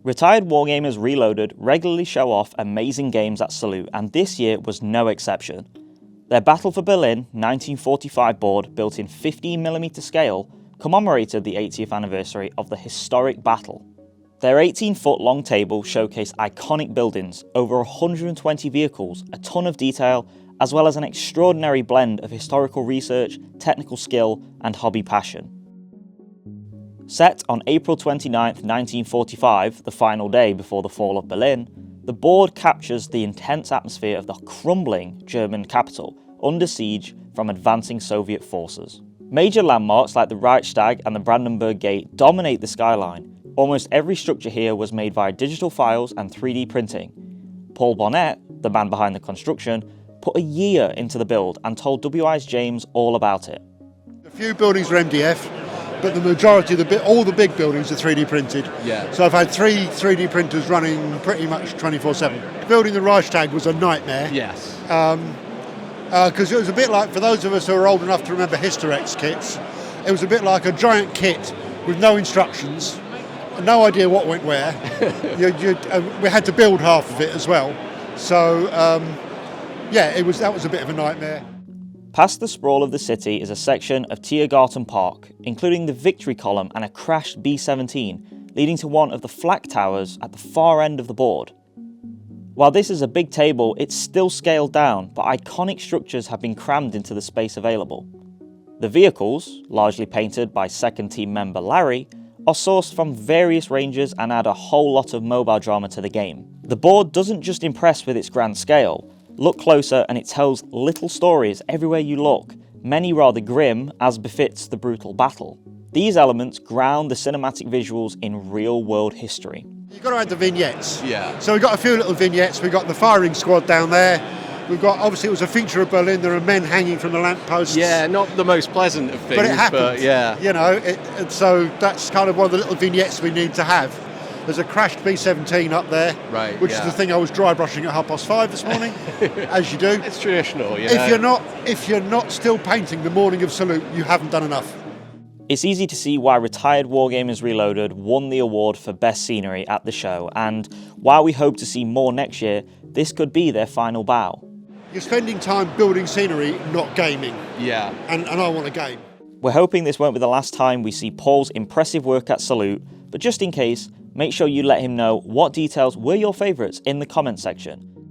Retired Wargamers Reloaded regularly show off amazing games at Salute, and this year was no exception. Their Battle for Berlin 1945 board, built in 15mm scale, commemorated the 80th anniversary of the historic battle. Their 18-foot long table showcased iconic buildings, over 120 vehicles, a ton of detail, as well as an extraordinary blend of historical research, technical skill, and hobby passion. Set on April 29, 1945, the final day before the fall of Berlin, the board captures the intense atmosphere of the crumbling German capital, under siege from advancing Soviet forces. Major landmarks like the Reichstag and the Brandenburg Gate dominate the skyline. Almost every structure here was made via digital files and 3D printing. Paul Bonnet, the man behind the construction, put a year into the build and told WI's James all about it. A few buildings are MDF, but the majority of all the big buildings are 3D printed. Yeah. So I've had 3 3D printers running pretty much 24/7. Building the Reichstag was a nightmare. Yes. Because it was a bit like, for those of us who are old enough to remember Hysterex kits, it was a bit like a giant kit with no instructions, no idea what went where. We had to build half of it as well. So, yeah, that was a bit of a nightmare. Past the sprawl of the city is a section of Tiergarten Park, including the Victory Column and a crashed B-17, leading to one of the flak towers at the far end of the board. While this is a big table, it's still scaled down, but iconic structures have been crammed into the space available. The vehicles, largely painted by second team member Larry, are sourced from various ranges and add a whole lot of mobile drama to the game. The board doesn't just impress with its grand scale. Look closer and it tells little stories everywhere you look, many rather grim as befits the brutal battle. These elements ground the cinematic visuals in real-world history. You've got to add the vignettes. Yeah. So we've got a few little vignettes. We've got the firing squad down there. We've got, obviously it was a feature of Berlin, there are men hanging from the lampposts. Yeah, not the most pleasant of things, but it happened. But yeah. You know, and so that's kind of one of the little vignettes we need to have. There's a crashed B-17 up there, right, which is the thing I was dry brushing at 5:30 this morning, as you do. It's traditional, you know. If you're not still painting the morning of Salute, you haven't done enough. It's easy to see why Retired Wargamers Reloaded won the award for Best Scenery at the show, and while we hope to see more next year, this could be their final bow. You're spending time building scenery, not gaming. Yeah. And I want a game. We're hoping this won't be the last time we see Paul's impressive work at Salute, but just in case, make sure you let him know what details were your favourites in the comment section.